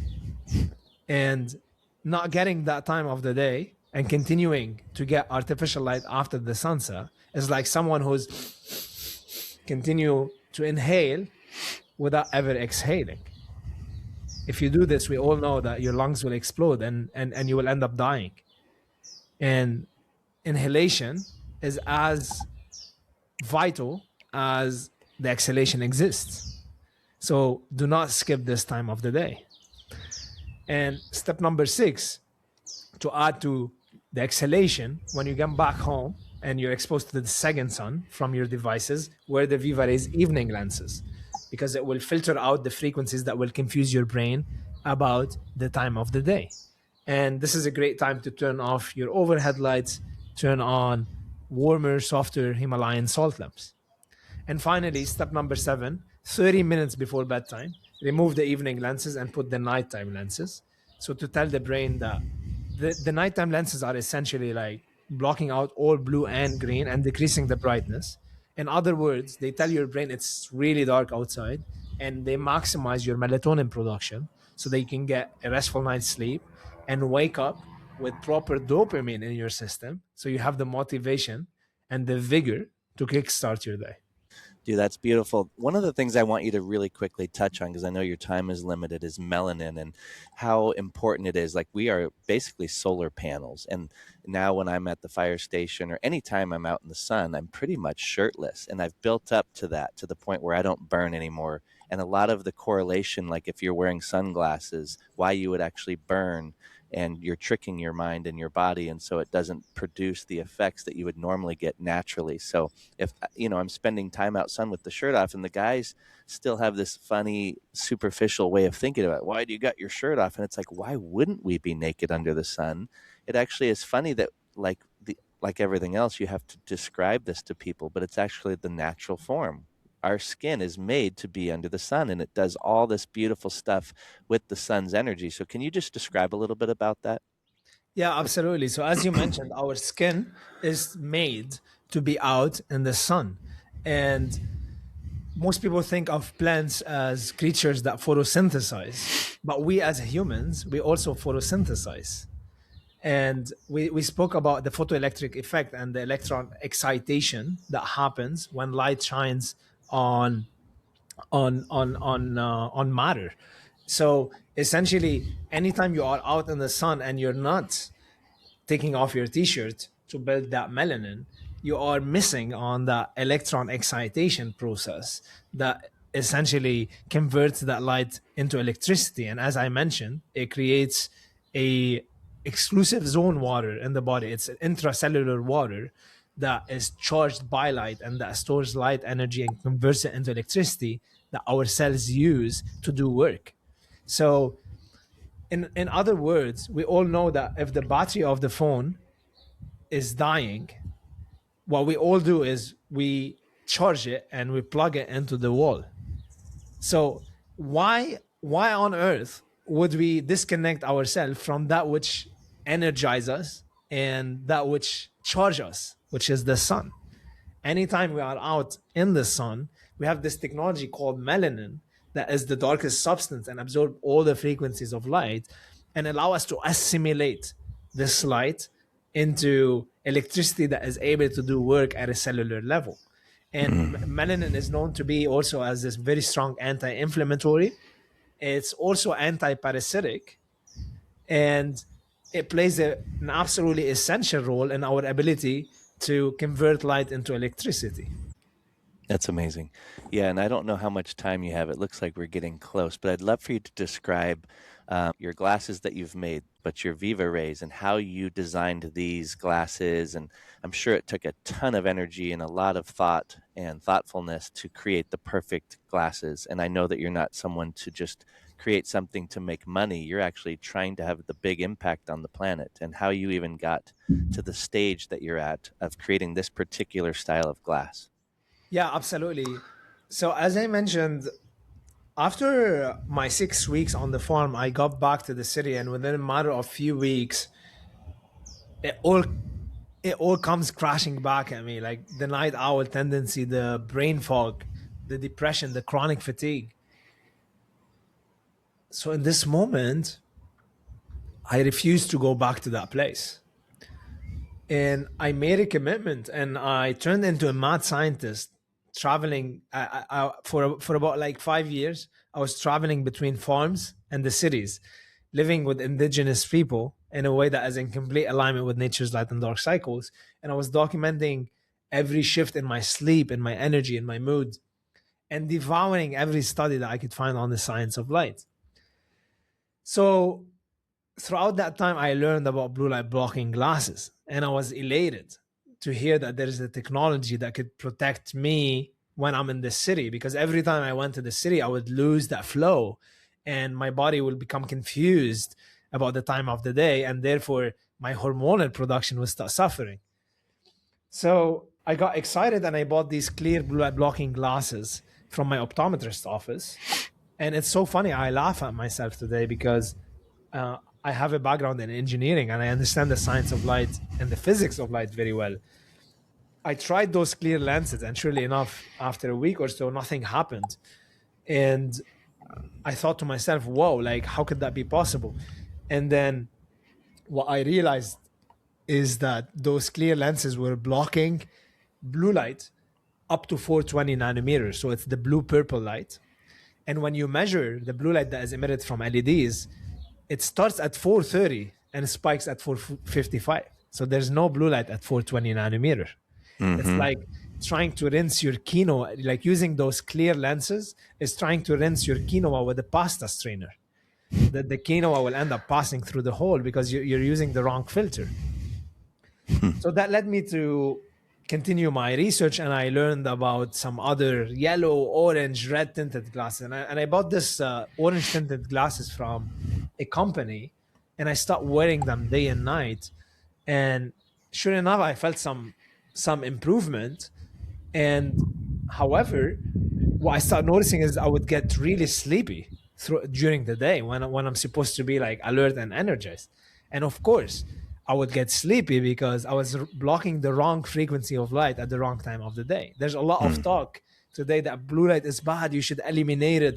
And not getting that time of the day and continuing to get artificial light after the sunset is like someone who's continue to inhale without ever exhaling. If you do this, we all know that your lungs will explode and you will end up dying. And inhalation is as vital as the exhalation exists. So do not skip this time of the day. And step number 6, to add to the exhalation, when you get back home and you're exposed to the second sun from your devices, wear the VivaRays evening lenses, because it will filter out the frequencies that will confuse your brain about the time of the day. And this is a great time to turn off your overhead lights, turn on warmer, softer Himalayan salt lamps. And finally, step number 7, 30 minutes before bedtime, remove the evening lenses and put the nighttime lenses. So to tell the brain that the nighttime lenses are essentially like blocking out all blue and green and decreasing the brightness. In other words, they tell your brain it's really dark outside, and they maximize your melatonin production so that you can get a restful night's sleep and wake up with proper dopamine in your system, so you have the motivation and the vigor to kickstart your day. Dude, that's beautiful. One of the things I want you to really quickly touch on, because I know your time is limited, is melanin and how important it is. Like, we are basically solar panels. And now when I'm at the fire station or anytime I'm out in the sun, I'm pretty much shirtless. And I've built up to that, to the point where I don't burn anymore. And a lot of the correlation, like if you're wearing sunglasses, why you would actually burn, and you're tricking your mind and your body, and so it doesn't produce the effects that you would normally get naturally. So if I'm spending time out sun with the shirt off, and the guys still have this funny superficial way of thinking about, why do you got your shirt off? And it's like, why wouldn't we be naked under the sun? It actually is funny that like everything else, you have to describe this to people, but it's actually the natural form. our skin is made to be under the sun, and it does all this beautiful stuff with the sun's energy. So can you just describe a little bit about that? Yeah, absolutely. So as you mentioned, our skin is made to be out in the sun. And most people think of plants as creatures that photosynthesize, but we as humans, we also photosynthesize. And we spoke about the photoelectric effect and the electron excitation that happens when light shines on on matter. So essentially, anytime you are out in the sun and you're not taking off your t-shirt to build that melanin, you are missing on the electron excitation process that essentially converts that light into electricity. And as I mentioned, it creates a exclusive zone water in the body. It's an intracellular water that is charged by light and that stores light energy and converts it into electricity that our cells use to do work. So in other words, we all know that if the battery of the phone is dying, what we all do is we charge it and we plug it into the wall. So why on earth would we disconnect ourselves from that which energizes us and that which charges us, which is the sun? Anytime we are out in the sun, we have this technology called melanin that is the darkest substance and absorb all the frequencies of light and allow us to assimilate this light into electricity that is able to do work at a cellular level. And melanin is known to be also as this very strong anti-inflammatory. It's also anti-parasitic, and it plays an absolutely essential role in our ability to convert light into electricity. That's amazing. Yeah, and I don't know how much time you have. It looks like we're getting close, but I'd love for you to describe your glasses that you've made, but your VivaRays and how you designed these glasses. And I'm sure it took a ton of energy and a lot of thought and thoughtfulness to create the perfect glasses. And I know that you're not someone to just create something to make money. You're actually trying to have the big impact on the planet, and how you even got to the stage that you're at of creating this particular style of glass. Yeah, absolutely. So as I mentioned, after my 6 weeks on the farm, I got back to the city, and within a matter of few weeks, it all it all comes crashing back at me, like the night owl tendency, the brain fog, the depression, the chronic fatigue. So in this moment, I refused to go back to that place. And I made a commitment and I turned into a mad scientist traveling for about like 5 years. I was traveling between farms and the cities, living with indigenous people in a way that is in complete alignment with nature's light and dark cycles. And I was documenting every shift in my sleep, in my energy, in my mood, and devouring every study that I could find on the science of light. So throughout that time, I learned about blue light blocking glasses, and I was elated to hear that there is a technology that could protect me when I'm in the city, because every time I went to the city, I would lose that flow and my body will become confused about the time of the day, and therefore my hormonal production will start suffering. So I got excited and I bought these clear blue light blocking glasses from my optometrist office. And it's so funny, I laugh at myself today because I have a background in engineering and I understand the science of light and the physics of light very well. I tried those clear lenses, and surely enough, after a week or so, nothing happened. And I thought to myself, whoa, like, how could that be possible? And then what I realized is that those clear lenses were blocking blue light up to 420 nanometers. So it's the blue purple light. And when you measure the blue light that is emitted from LEDs, it starts at 430 and spikes at 455. So there's no blue light at 420 nanometer. It's like trying to rinse your quinoa, like using those clear lenses is trying to rinse your quinoa with a pasta strainer. The quinoa will end up passing through the hole because you're using the wrong filter. So that led me to continue my research, and I learned about some other yellow, orange, red tinted glasses. And I bought this orange tinted glasses from a company, and I started wearing them day and night. And sure enough, I felt some improvement. And however, what I started noticing is I would get really sleepy during the day when I'm supposed to be like alert and energized. And of course, I would get sleepy because I was blocking the wrong frequency of light at the wrong time of the day. There's a lot of Mm. talk today that blue light is bad, you should eliminate it.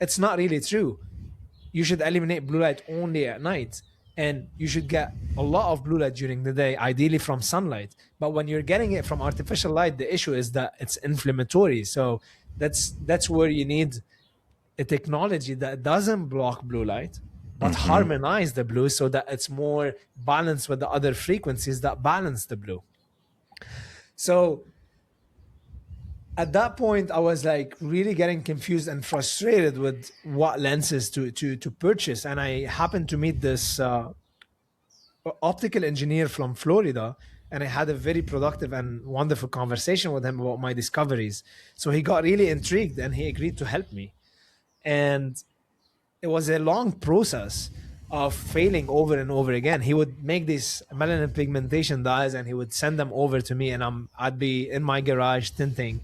It's not really true. You should eliminate blue light only at night, and you should get a lot of blue light during the day, ideally from sunlight. But when you're getting it from artificial light, the issue is that it's inflammatory. So that's where you need a technology that doesn't block blue light but Hmm. harmonize the blue so that it's more balanced with the other frequencies that balance the blue. So at that point I was like really getting confused and frustrated with what lenses to purchase. And I happened to meet this optical engineer from Florida, and I had a very productive and wonderful conversation with him about my discoveries. So he got really intrigued and he agreed to help me. And it was a long process of failing over and over again. He would make these melanin pigmentation dyes and he would send them over to me, and I'd be in my garage tinting.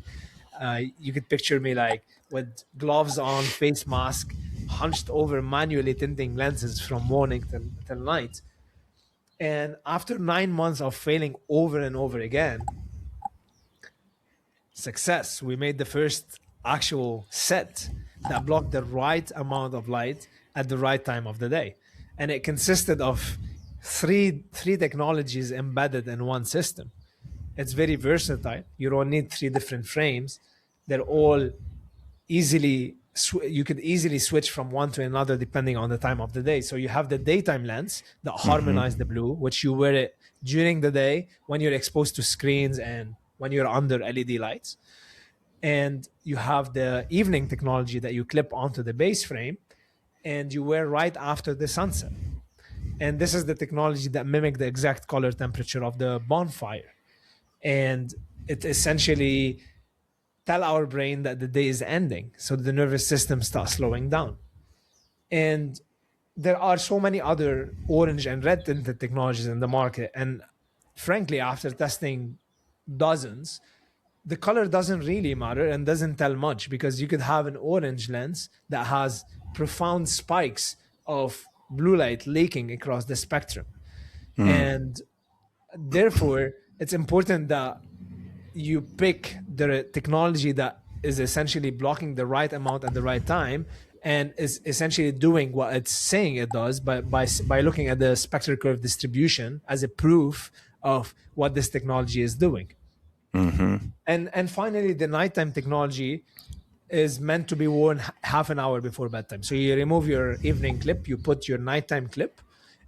You could picture me like with gloves on, face mask, hunched over, manually tinting lenses from morning till night. And after 9 months of failing over and over again, success. We made the first actual set that blocked the right amount of light at the right time of the day. And it consisted of three technologies embedded in one system. It's very versatile. You don't need three different frames. They're all easily you could easily switch from one to another depending on the time of the day. So you have the daytime lens that Hmm. harmonize the blue, which you wear it during the day when you're exposed to screens and when you're under LED lights. And you have the evening technology that you clip onto the base frame and you wear right after the sunset. And this is the technology that mimic the exact color temperature of the bonfire. And it essentially tell our brain that the day is ending, so the nervous system starts slowing down. And there are so many other orange and red tinted technologies in the market, and frankly after testing dozens, the color doesn't really matter and doesn't tell much, because you could have an orange lens that has profound spikes of blue light leaking across the spectrum. Mm. And therefore it's important that you pick the technology that is essentially blocking the right amount at the right time and is essentially doing what it's saying it does by looking at the spectral curve distribution as a proof of what this technology is doing. Hmm. And finally, the nighttime technology is meant to be worn half an hour before bedtime. So you remove your evening clip, you put your nighttime clip,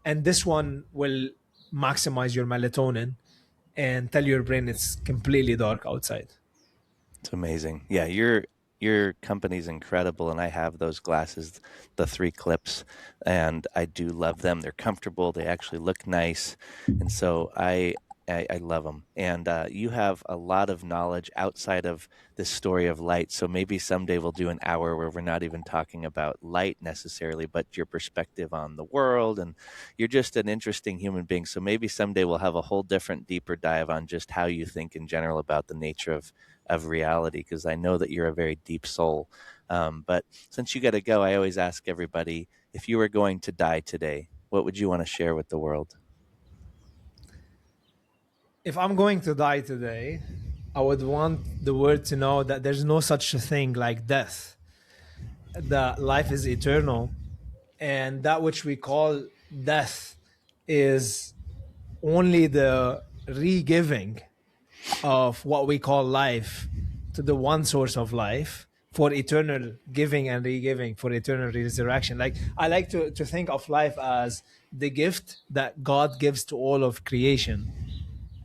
and this one will maximize your melatonin and tell your brain it's completely dark outside. It's amazing. Yeah, your company's incredible, and I have those glasses, the three clips, and I do love them. They're comfortable. They actually look nice, and so I love them. And you have a lot of knowledge outside of this story of light. So maybe someday we'll do an hour where we're not even talking about light necessarily, but your perspective on the world. And you're just an interesting human being. So maybe someday we'll have a whole different, deeper dive on just how you think in general about the nature of reality, because I know that you're a very deep soul. But since you got to go, I always ask everybody, if you were going to die today, what would you want to share with the world? If I'm going to die today, I would want the world to know that there's no such a thing like death, that life is eternal, and that which we call death is only the re-giving of what we call life to the one source of life for eternal giving and re-giving, for eternal resurrection. Like I like to think of life as the gift that God gives to all of creation,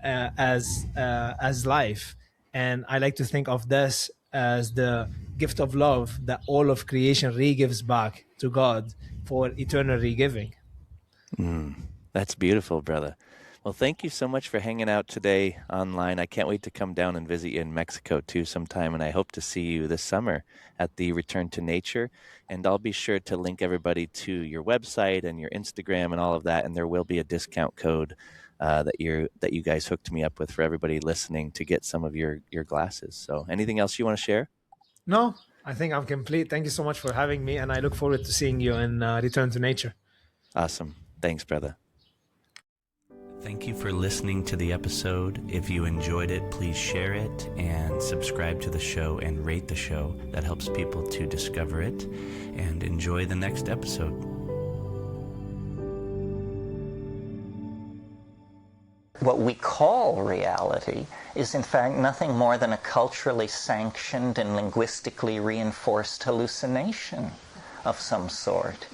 as life. And I like to think of this as the gift of love that all of creation re-gives back to God for eternal re-giving. Mm, that's beautiful, brother. Well, thank you so much for hanging out today online. I can't wait to come down and visit you in Mexico too sometime, and I hope to see you this summer at the Return to Nature. And I'll be sure to link everybody to your website and your Instagram and all of that. And there will be a discount code that you guys hooked me up with for everybody listening to get some of your glasses. So, anything else you want to share? No, I think I'm complete. Thank you so much for having me, and I look forward to seeing you in Return to Nature. Awesome. Thanks, brother. Thank you for listening to the episode. If you enjoyed it, please share it and subscribe to the show and rate the show. That helps people to discover it. And enjoy the next episode. What we call reality is in fact nothing more than a culturally sanctioned and linguistically reinforced hallucination of some sort.